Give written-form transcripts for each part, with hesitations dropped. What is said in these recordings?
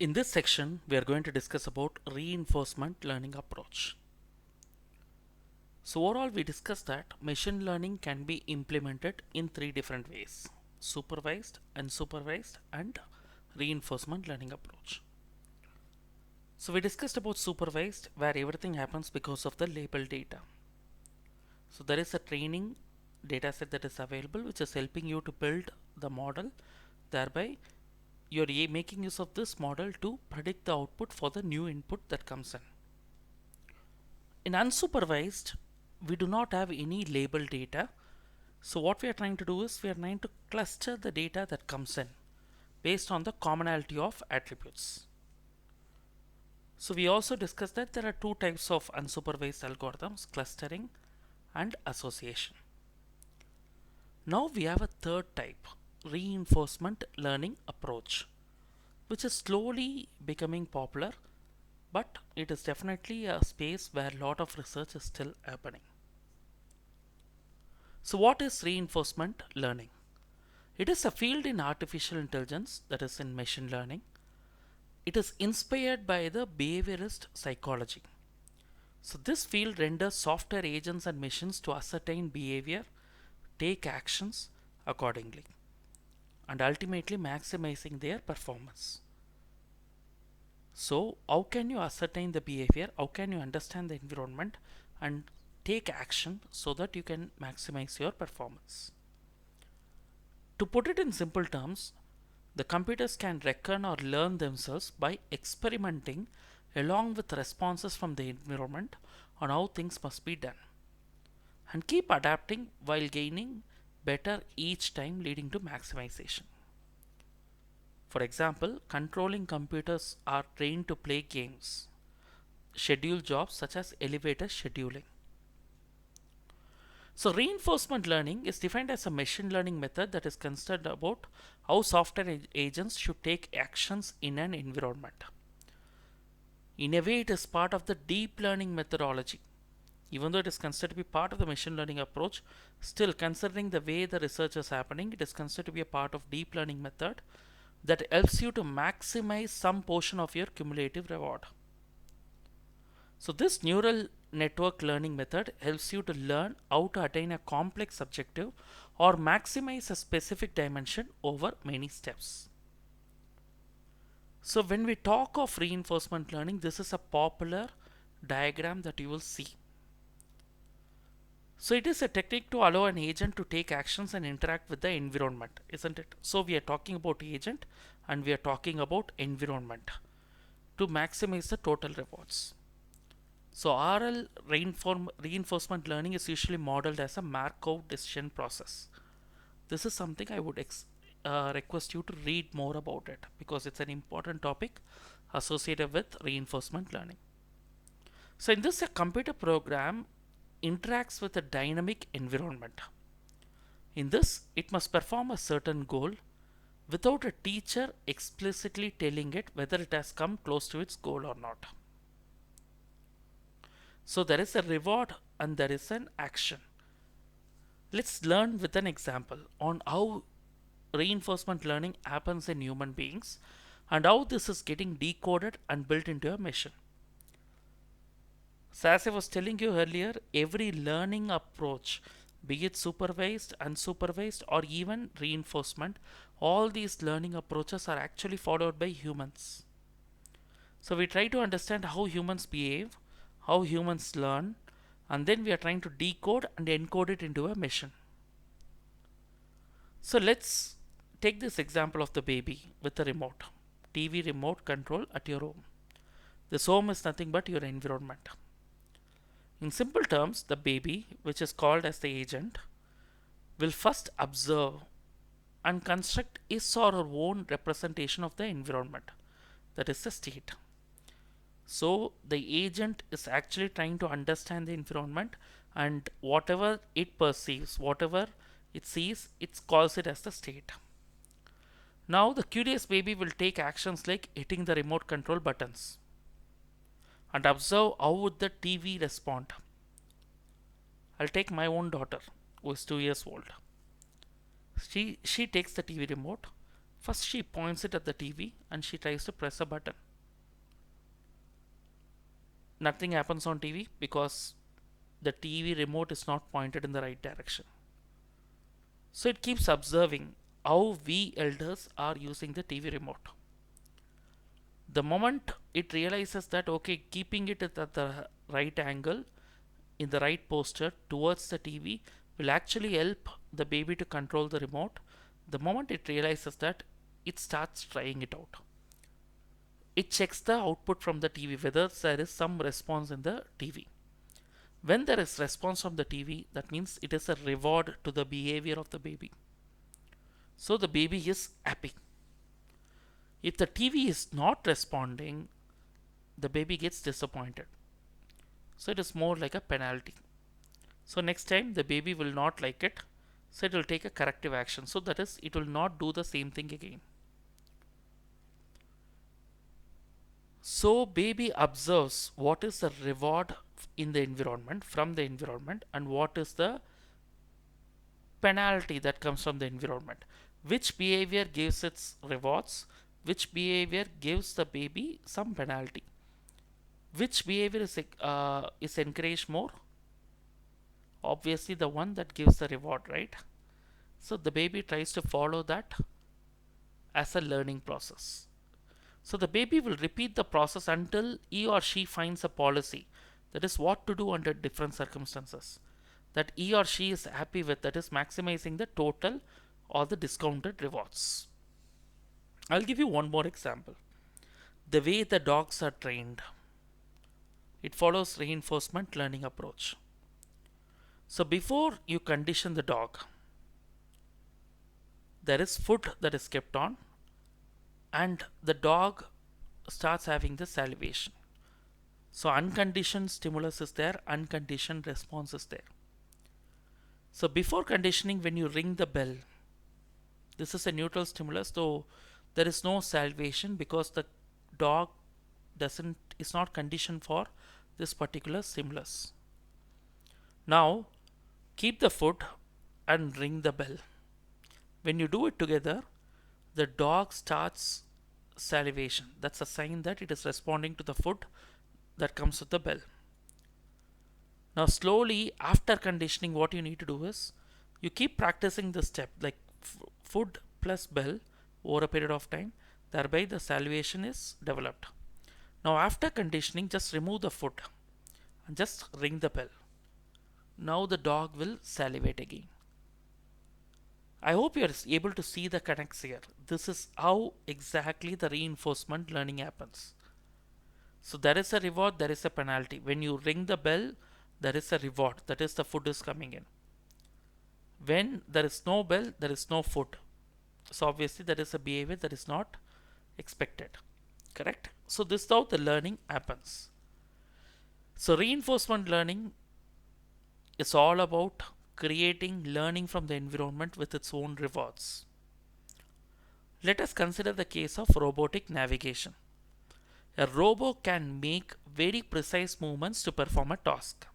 In this section, we are going to discuss about reinforcement learning approach. So overall, we discussed that machine learning can be implemented in three different ways: supervised, unsupervised, and reinforcement learning approach. So we discussed about supervised, where everything happens because of the label data. So there is a training data set that is available which is helping you to build the model, thereby you're making use of this model to predict the output for the new input that comes in. In unsupervised, we do not have any label data. So what we are trying to do is we are trying to cluster the data that comes in based on the commonality of attributes. So we also discussed that there are two types of unsupervised algorithms: clustering and association. Now we have a third type, reinforcement learning approach, which is slowly becoming popular, but it is definitely a space where a lot of research is still happening. So what is reinforcement learning? It is a field in artificial intelligence, that is in machine learning. It is inspired by the behaviorist psychology. So this field renders software agents and machines to ascertain behavior, take actions accordingly, and ultimately maximizing their performance. So how can you ascertain the behavior? How can you understand the environment and take action so that you can maximize your performance? To put it in simple terms, the computers can reckon or learn themselves by experimenting along with responses from the environment on how things must be done, and keep adapting while gaining better each time, leading to maximization. For example, controlling computers are trained to play games, schedule jobs such as elevator scheduling. So reinforcement learning is defined as a machine learning method that is concerned about how software agents should take actions in an environment. In a way, it is part of the deep learning methodology. Even though it is considered to be part of the machine learning approach, still considering the way the research is happening, it is considered to be a part of deep learning method that helps you to maximize some portion of your cumulative reward. So this neural network learning method helps you to learn how to attain a complex objective or maximize a specific dimension over many steps. So when we talk of reinforcement learning, this is a popular diagram that you will see. So it is a technique to allow an agent to take actions and interact with the environment, isn't it? So we are talking about agent and we are talking about environment to maximize the total rewards. So RL reinforcement learning is usually modeled as a Markov decision process. This is something I would request you to read more about it because it's an important topic associated with reinforcement learning. So in this, a computer program interacts with a dynamic environment. In this, it must perform a certain goal without a teacher explicitly telling it whether it has come close to its goal or not. So there is a reward and there is an action. Let's learn with an example on how reinforcement learning happens in human beings and how this is getting decoded and built into a machine. So as I was telling you earlier, every learning approach, be it supervised, unsupervised, or even reinforcement, all these learning approaches are actually followed by humans. So we try to understand how humans behave, how humans learn, and then we are trying to decode and encode it into a machine. So let's take this example of the baby with a remote, TV remote control at your home. This home is nothing but your environment. In simple terms, the baby, which is called as the agent, will first observe and construct his or her own representation of the environment, that is the state. So the agent is actually trying to understand the environment, and whatever it perceives, whatever it sees, it calls it as the state. Now the curious baby will take actions like hitting the remote control buttons and observe how would the TV respond. I'll take my own daughter who is 2 years old. She takes the TV remote, First she points it at the TV and she tries to press a button. Nothing happens on TV because the TV remote is not pointed in the right direction. So it keeps observing how we elders are using the TV remote. The moment it realizes that, okay, keeping it at the right angle, in the right posture towards the TV will actually help the baby to control the remote. The moment it realizes that, it starts trying it out. It checks the output from the TV whether there is some response in the TV. When there is response from the TV, that means it is a reward to the behavior of the baby. So the baby is happy. If the TV is not responding, the baby gets disappointed. So it is more like a penalty. So next time the baby will not like it, so it will take a corrective action. So that is, it will not do the same thing again. So baby observes what is the reward in the environment, from the environment, and what is the penalty that comes from the environment. Which behavior gives its rewards, which behavior gives the baby some penalty. Which behavior is encouraged more? Obviously the one that gives the reward, right? So the baby tries to follow that as a learning process. So the baby will repeat the process until he or she finds a policy, that is what to do under different circumstances, that he or she is happy with, that is maximizing the total or the discounted rewards. I'll give you one more example. The way the dogs are trained. It follows reinforcement learning approach. So before you condition the dog, there is food that is kept on, and the dog starts having the salivation. So unconditioned stimulus is there, unconditioned response is there. So before conditioning, when you ring the bell, this is a neutral stimulus, so there is no salivation because the dog doesn't is not conditioned for this particular stimulus. Now keep the food and ring the bell. When you do it together, the dog starts salivation. That's a sign that it is responding to the food that comes with the bell. Now slowly after conditioning, what you need to do is you keep practicing this step, like food plus bell over a period of time, thereby the salivation is developed. Now after conditioning, just remove the food and just ring the bell. Now the dog will salivate again. I hope you are able to see the connects here. This is how exactly the reinforcement learning happens. So there is a reward, there is a penalty. When you ring the bell, there is a reward, that is the food is coming in. When there is no bell, there is no food. So obviously there is a behavior that is not expected. Correct? So this is how the learning happens. So reinforcement learning is all about creating learning from the environment with its own rewards. Let us consider the case of robotic navigation. A robot can make very precise movements to perform a task.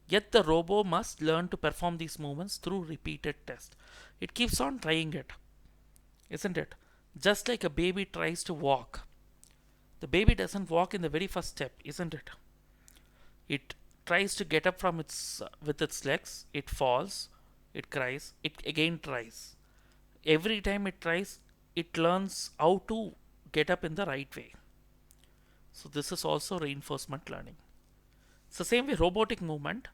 Yet the robot must learn to perform these movements through repeated tests. It keeps on trying it, isn't it? Just like a baby tries to walk. The baby doesn't walk in the very first step, isn't it? It tries to get up from its with its legs, it falls, it cries, it again tries. Every time it tries, it learns how to get up in the right way. So this is also reinforcement learning. It's the same way robotic movement.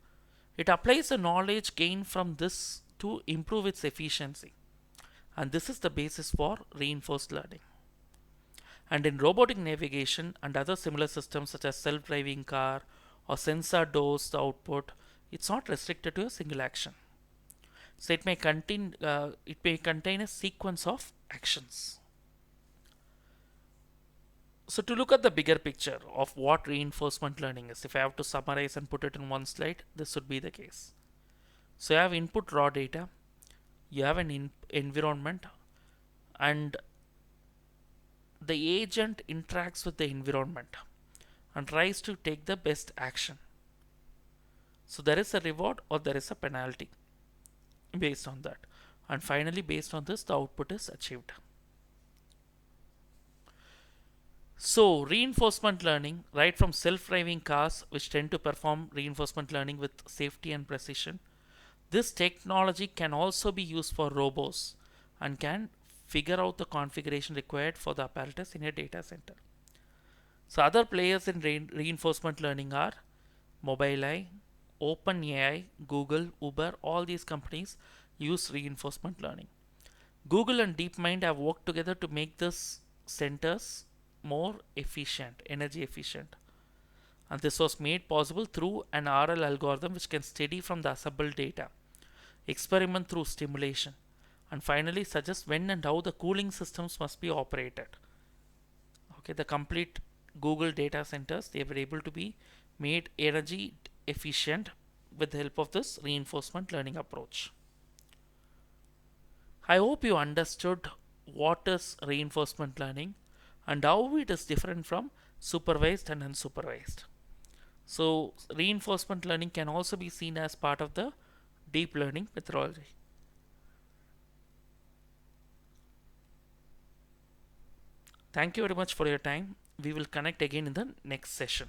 It applies the knowledge gained from this to improve its efficiency. And this is the basis for reinforced learning. And in robotic navigation and other similar systems such as self-driving car or sensor doors the output, it's not restricted to a single action. So it may contain a sequence of actions. So to look at the bigger picture of what reinforcement learning is, if I have to summarize and put it in one slide, this would be the case. So you have input raw data, you have an environment, and the agent interacts with the environment and tries to take the best action. So there is a reward or there is a penalty based on that. And finally, based on this, the output is achieved. So, reinforcement learning, right from self driving cars, which tend to perform reinforcement learning with safety and precision, this technology can also be used for robots and can figure out the configuration required for the apparatus in a data center. So, other players in reinforcement learning are Mobileye, OpenAI, Google, Uber, all these companies use reinforcement learning. Google and DeepMind have worked together to make this centers more efficient, energy efficient. And this was made possible through an RL algorithm which can study from the assembled data, experiment through stimulation, and finally suggest when and how the cooling systems must be operated. Okay, the complete Google data centers, they were able to be made energy efficient with the help of this reinforcement learning approach. I hope you understood what is reinforcement learning and how it is different from supervised and unsupervised. So, reinforcement learning can also be seen as part of the deep learning methodology. Thank you very much for your time. We will connect again in the next session.